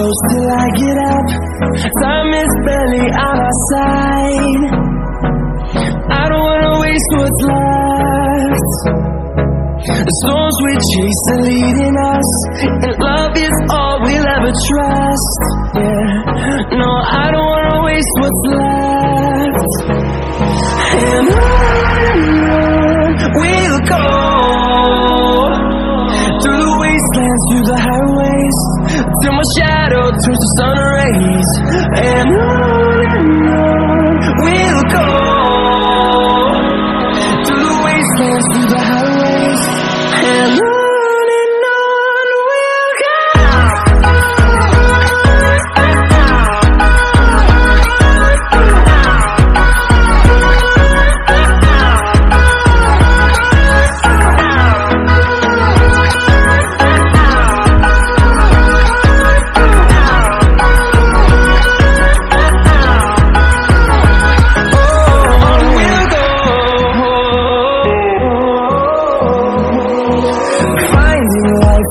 close till I get up. Time is barely on our side. I don't wanna waste what's left. The storms we chase are leading us, and love is all we'll ever trust. Yeah, no, I don't wanna waste what's left. And on we'll go, through the wastelands, through the highways, till my shadow turns to sun rays. And on we'll go, through the wastelands, through the highways, and on we'll go.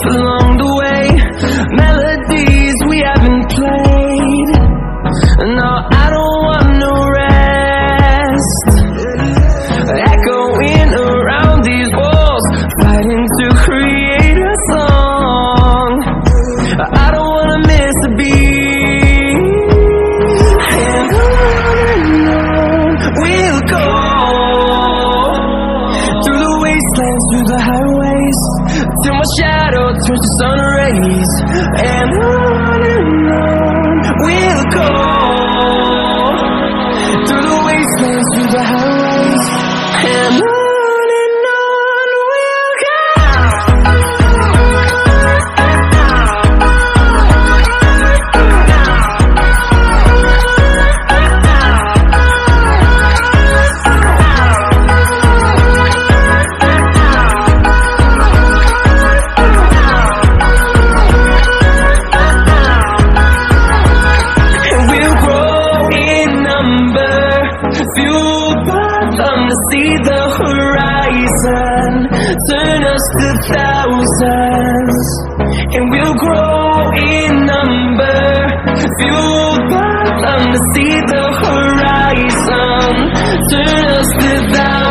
Along the way, melodies we haven't played. No, I don't want no rest. Echoing around these walls, fighting to create a song. I don't wanna miss a beat. And on we'll go, through the wastelands, through the highways, till my shadow turns to sun rays. And on we'll go, through the wastelands, through the highways, and on we'll go. Fueled by thunder, see the horizon, turn us to thousands, and we'll grow in number. Fueled by thunder, see the horizon, turn us to thousands.